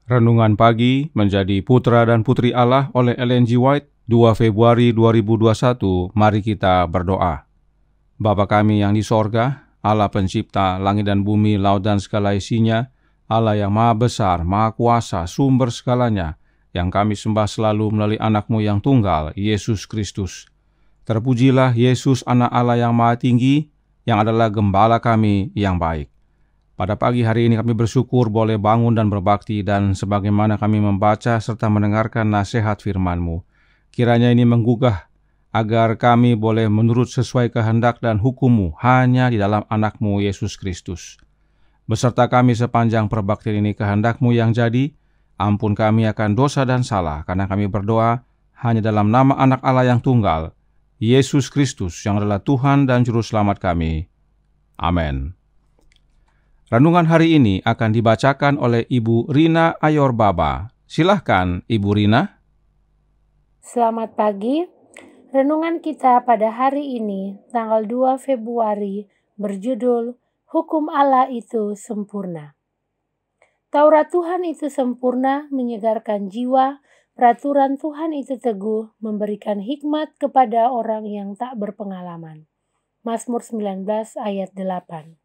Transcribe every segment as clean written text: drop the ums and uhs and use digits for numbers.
Renungan Pagi Menjadi Putra dan Putri Allah oleh Ellen G. White, 2 Februari 2021. Mari kita berdoa. Bapa kami yang di sorga, Allah pencipta langit dan bumi, laut dan segala isinya, Allah yang maha besar, maha kuasa, sumber segalanya, yang kami sembah selalu melalui anak-Mu yang tunggal, Yesus Kristus. Terpujilah Yesus, anak Allah yang maha tinggi, yang adalah gembala kami yang baik. Pada pagi hari ini kami bersyukur boleh bangun dan berbakti, dan sebagaimana kami membaca serta mendengarkan nasihat firman-Mu, kiranya ini menggugah agar kami boleh menurut sesuai kehendak dan hukum-Mu hanya di dalam anak-Mu Yesus Kristus. Beserta kami sepanjang perbaktian ini kehendak-Mu yang jadi, ampun kami akan dosa dan salah, karena kami berdoa hanya dalam nama anak Allah yang tunggal, Yesus Kristus, yang adalah Tuhan dan Juru Selamat kami. Amin. Renungan hari ini akan dibacakan oleh Ibu Rina Ayorbaba. Silahkan, Ibu Rina. Selamat pagi. Renungan kita pada hari ini, tanggal 2 Februari, berjudul Hukum Allah itu Sempurna. Taurat Tuhan itu sempurna, menyegarkan jiwa. Peraturan Tuhan itu teguh, memberikan hikmat kepada orang yang tak berpengalaman. Mazmur 19 ayat 8.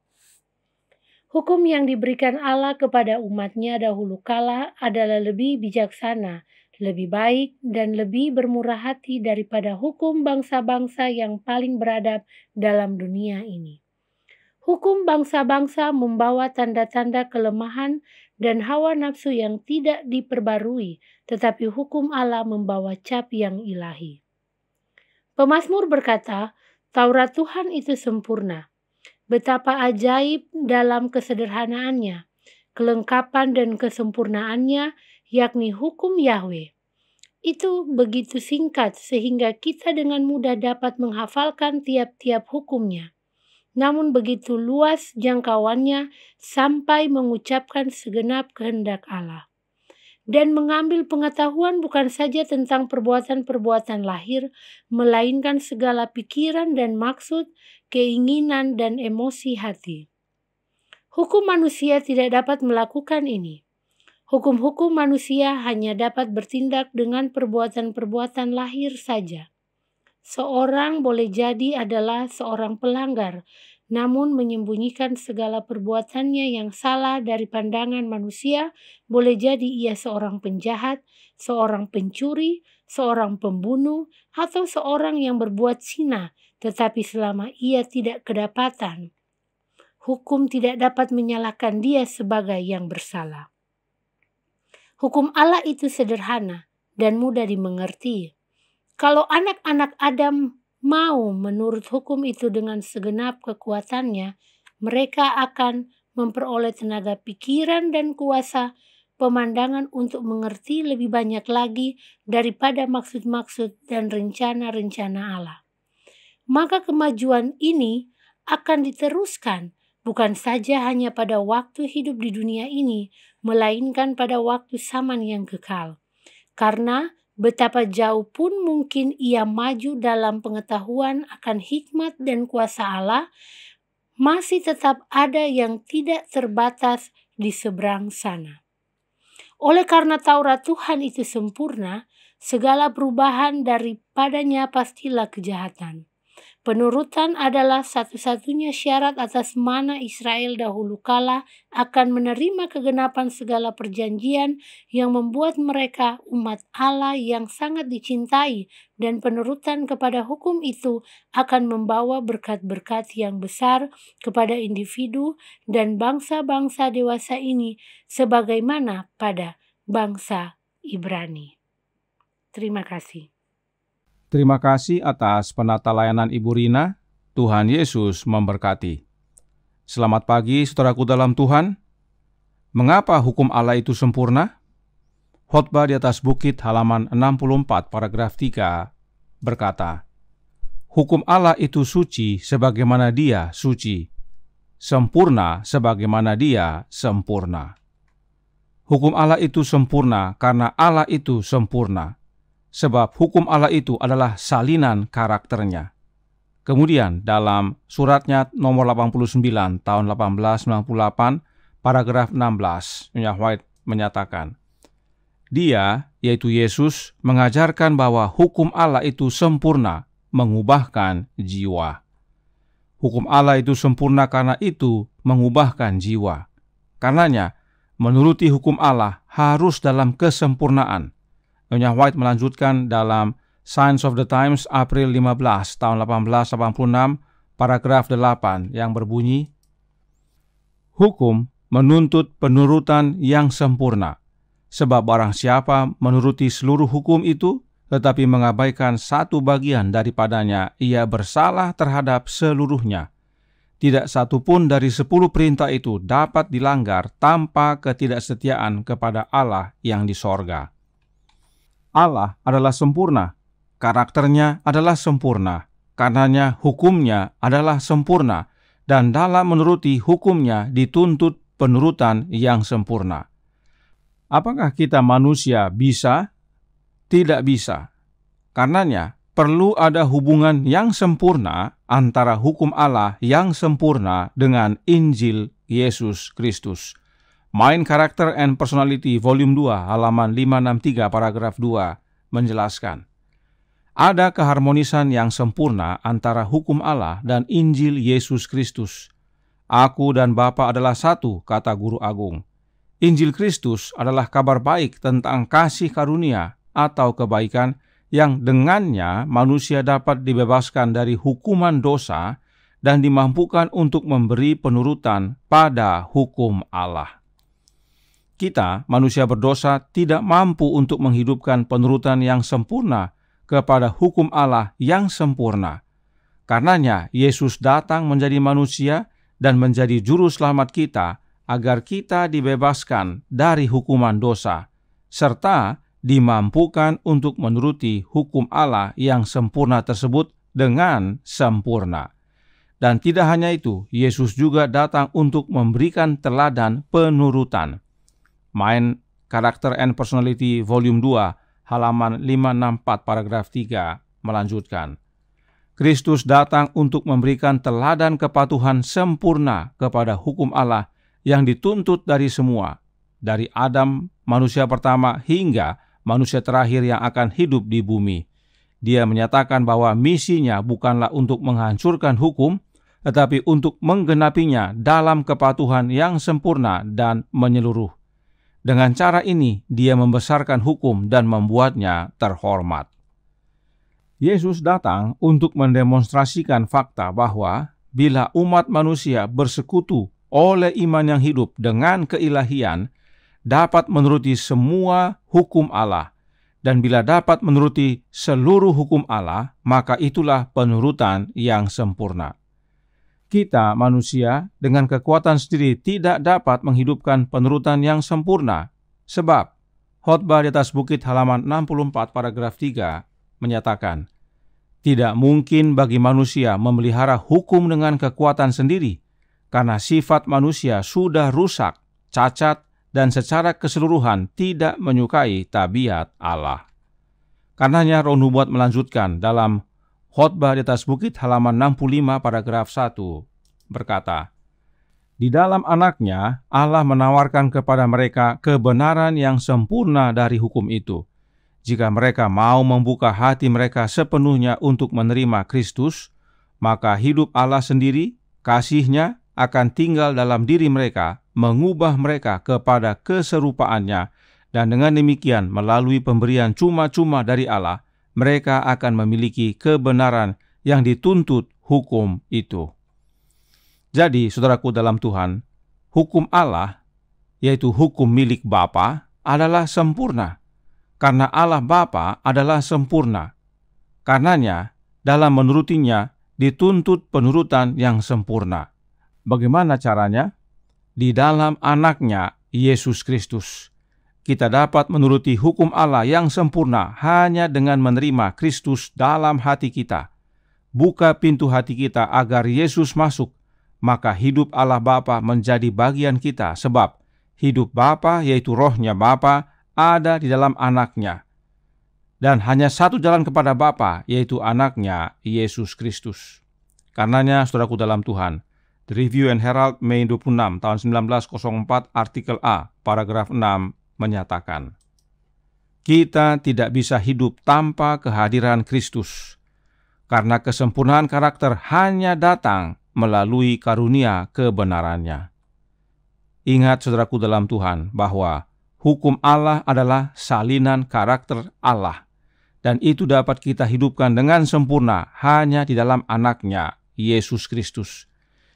Hukum yang diberikan Allah kepada umat-Nya dahulu kala adalah lebih bijaksana, lebih baik, dan lebih bermurah hati daripada hukum bangsa-bangsa yang paling beradab dalam dunia ini. Hukum bangsa-bangsa membawa tanda-tanda kelemahan dan hawa nafsu yang tidak diperbarui, tetapi hukum Allah membawa cap yang ilahi. Pemazmur berkata, Taurat Tuhan itu sempurna. Betapa ajaib dalam kesederhanaannya, kelengkapan dan kesempurnaannya, yakni hukum Yahweh. Itu begitu singkat sehingga kita dengan mudah dapat menghafalkan tiap-tiap hukumnya. Namun begitu luas jangkauannya sampai mengucapkan segenap kehendak Allah. Dan mengambil pengetahuan bukan saja tentang perbuatan-perbuatan lahir, melainkan segala pikiran dan maksud, keinginan dan emosi hati. Hukum manusia tidak dapat melakukan ini. Hukum-hukum manusia hanya dapat bertindak dengan perbuatan-perbuatan lahir saja. Seorang boleh jadi adalah seorang pelanggar, namun menyembunyikan segala perbuatannya yang salah dari pandangan manusia, boleh jadi ia seorang penjahat, seorang pencuri, seorang pembunuh, atau seorang yang berbuat zina, tetapi selama ia tidak kedapatan, hukum tidak dapat menyalahkan dia sebagai yang bersalah. Hukum Allah itu sederhana dan mudah dimengerti. Kalau anak-anak Adam mau menurut hukum itu dengan segenap kekuatannya, mereka akan memperoleh tenaga pikiran dan kuasa pemandangan untuk mengerti lebih banyak lagi daripada maksud-maksud dan rencana-rencana Allah. Maka kemajuan ini akan diteruskan bukan saja hanya pada waktu hidup di dunia ini, melainkan pada waktu zaman yang kekal. Karena betapa jauh pun mungkin ia maju dalam pengetahuan akan hikmat dan kuasa Allah, masih tetap ada yang tidak terbatas di seberang sana. Oleh karena Taurat Tuhan itu sempurna, segala perubahan daripadanya pastilah kejahatan. Penurutan adalah satu-satunya syarat atas mana Israel dahulu kala akan menerima kegenapan segala perjanjian yang membuat mereka umat Allah yang sangat dicintai, dan penurutan kepada hukum itu akan membawa berkat-berkat yang besar kepada individu dan bangsa-bangsa dewasa ini sebagaimana pada bangsa Ibrani. Terima kasih. Terima kasih atas penata layanan Ibu Rina. Tuhan Yesus memberkati. Selamat pagi, saudaraku dalam Tuhan. Mengapa hukum Allah itu sempurna? Khotbah di atas bukit halaman 64 paragraf 3 berkata, hukum Allah itu suci sebagaimana Dia suci, sempurna sebagaimana Dia sempurna. Hukum Allah itu sempurna karena Allah itu sempurna. Sebab hukum Allah itu adalah salinan karakternya. Kemudian dalam suratnya nomor 89 tahun 1898, paragraf 16, Nyonya White menyatakan, Dia, yaitu Yesus, mengajarkan bahwa hukum Allah itu sempurna, mengubahkan jiwa. Hukum Allah itu sempurna karena itu mengubahkan jiwa. Karenanya, menuruti hukum Allah harus dalam kesempurnaan. Nyonya White melanjutkan dalam Signs of the Times April 15 tahun 1886 paragraf 8 yang berbunyi, hukum menuntut penurutan yang sempurna, sebab barang siapa menuruti seluruh hukum itu tetapi mengabaikan satu bagian daripadanya, ia bersalah terhadap seluruhnya. Tidak satu pun dari 10 perintah itu dapat dilanggar tanpa ketidaksetiaan kepada Allah yang di sorga. Allah adalah sempurna, karakternya adalah sempurna, karenanya hukumnya adalah sempurna, dan dalam menuruti hukumnya dituntut penurutan yang sempurna. Apakah kita manusia bisa? Tidak bisa. Karenanya perlu ada hubungan yang sempurna antara hukum Allah yang sempurna dengan Injil Yesus Kristus. Mind, Character and Personality Volume 2 halaman 563 paragraf 2 menjelaskan, ada keharmonisan yang sempurna antara hukum Allah dan Injil Yesus Kristus. Aku dan Bapa adalah satu, kata Guru Agung. Injil Kristus adalah kabar baik tentang kasih karunia atau kebaikan yang dengannya manusia dapat dibebaskan dari hukuman dosa dan dimampukan untuk memberi penurutan pada hukum Allah. Kita, manusia berdosa, tidak mampu untuk menghidupkan penurutan yang sempurna kepada hukum Allah yang sempurna. Karenanya, Yesus datang menjadi manusia dan menjadi juru selamat kita agar kita dibebaskan dari hukuman dosa, serta dimampukan untuk menuruti hukum Allah yang sempurna tersebut dengan sempurna. Dan tidak hanya itu, Yesus juga datang untuk memberikan teladan penurutan. Mind, Character and Personality Volume 2 halaman 564 paragraf 3 melanjutkan, Kristus datang untuk memberikan teladan kepatuhan sempurna kepada hukum Allah yang dituntut dari semua, dari Adam, manusia pertama, hingga manusia terakhir yang akan hidup di bumi. Dia menyatakan bahwa misinya bukanlah untuk menghancurkan hukum, tetapi untuk menggenapinya dalam kepatuhan yang sempurna dan menyeluruh. Dengan cara ini, dia membesarkan hukum dan membuatnya terhormat. Yesus datang untuk mendemonstrasikan fakta bahwa bila umat manusia bersekutu oleh iman yang hidup dengan keilahian, dapat menuruti semua hukum Allah. Dan bila dapat menuruti seluruh hukum Allah, maka itulah penurutan yang sempurna. Kita manusia dengan kekuatan sendiri tidak dapat menghidupkan penurutan yang sempurna. Sebab, Khotbah di atas Bukit halaman 64 paragraf 3 menyatakan, tidak mungkin bagi manusia memelihara hukum dengan kekuatan sendiri, karena sifat manusia sudah rusak, cacat, dan secara keseluruhan tidak menyukai tabiat Allah. Karenanya Roh Nubuat melanjutkan dalam Khotbah di atas Bukit halaman 65 paragraf 1 berkata, di dalam Anaknya Allah menawarkan kepada mereka kebenaran yang sempurna dari hukum itu. Jika mereka mau membuka hati mereka sepenuhnya untuk menerima Kristus, maka hidup Allah sendiri, kasih-Nya akan tinggal dalam diri mereka, mengubah mereka kepada keserupaannya, dan dengan demikian melalui pemberian cuma-cuma dari Allah, mereka akan memiliki kebenaran yang dituntut hukum itu. Jadi, saudaraku dalam Tuhan, hukum Allah, yaitu hukum milik Bapa, adalah sempurna. Karena Allah Bapa adalah sempurna. Karenanya, dalam menurutinya dituntut penurutan yang sempurna. Bagaimana caranya? Di dalam Anaknya, Yesus Kristus. Kita dapat menuruti hukum Allah yang sempurna hanya dengan menerima Kristus dalam hati kita. Buka pintu hati kita agar Yesus masuk, maka hidup Allah Bapa menjadi bagian kita, sebab hidup Bapa, yaitu Roh-Nya Bapa, ada di dalam Anaknya. Dan hanya satu jalan kepada Bapa, yaitu Anaknya, Yesus Kristus. Karenanya, saudaraku dalam Tuhan, The Review and Herald, Mei 26, tahun 1904, artikel A, paragraf 6, menyatakan, Kita tidak bisa hidup tanpa kehadiran Kristus, karena kesempurnaan karakter hanya datang melalui karunia kebenarannya. Ingat saudaraku dalam Tuhan bahwa hukum Allah adalah salinan karakter Allah, dan itu dapat kita hidupkan dengan sempurna hanya di dalam anaknya, Yesus Kristus.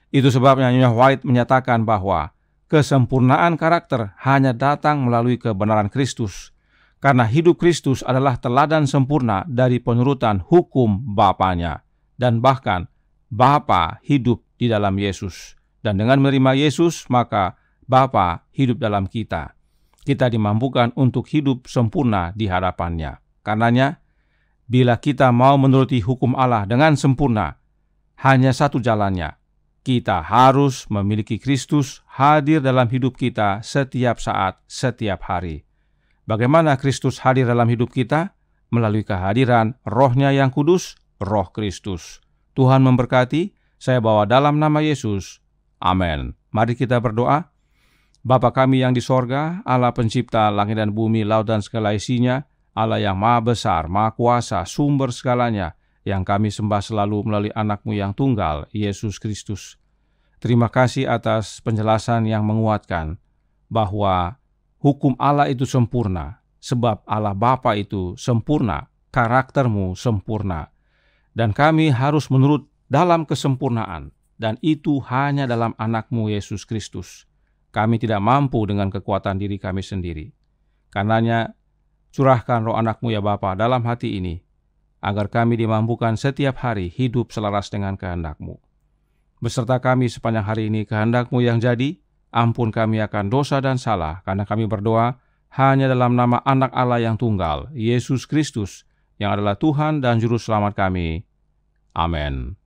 Itu sebabnya Nyonya White menyatakan bahwa kesempurnaan karakter hanya datang melalui kebenaran Kristus, karena hidup Kristus adalah teladan sempurna dari penurutan hukum Bapanya, dan bahkan Bapa hidup di dalam Yesus. Dan dengan menerima Yesus, maka Bapa hidup dalam kita. Kita dimampukan untuk hidup sempurna di hadapannya. Karenanya, bila kita mau menuruti hukum Allah dengan sempurna, hanya satu jalannya. Kita harus memiliki Kristus hadir dalam hidup kita setiap saat, setiap hari. Bagaimana Kristus hadir dalam hidup kita? Melalui kehadiran Roh-Nya yang kudus, Roh Kristus. Tuhan memberkati. Saya bawa dalam nama Yesus. Amin. Mari kita berdoa. Bapa kami yang di sorga, Allah pencipta langit dan bumi, laut dan segala isinya, Allah yang maha besar, maha kuasa, sumber segalanya, yang kami sembah selalu melalui anak-Mu yang tunggal, Yesus Kristus. Terima kasih atas penjelasan yang menguatkan bahwa hukum Allah itu sempurna, sebab Allah Bapa itu sempurna, karakter-Mu sempurna. Dan kami harus menurut dalam kesempurnaan, dan itu hanya dalam anak-Mu Yesus Kristus. Kami tidak mampu dengan kekuatan diri kami sendiri. Karenanya, curahkan roh anak-Mu ya Bapa dalam hati ini, agar kami dimampukan setiap hari hidup selaras dengan kehendak-Mu. Beserta kami sepanjang hari ini kehendak-Mu yang jadi, ampun kami akan dosa dan salah, karena kami berdoa hanya dalam nama anak Allah yang tunggal, Yesus Kristus, yang adalah Tuhan dan Juru Selamat kami. Amin.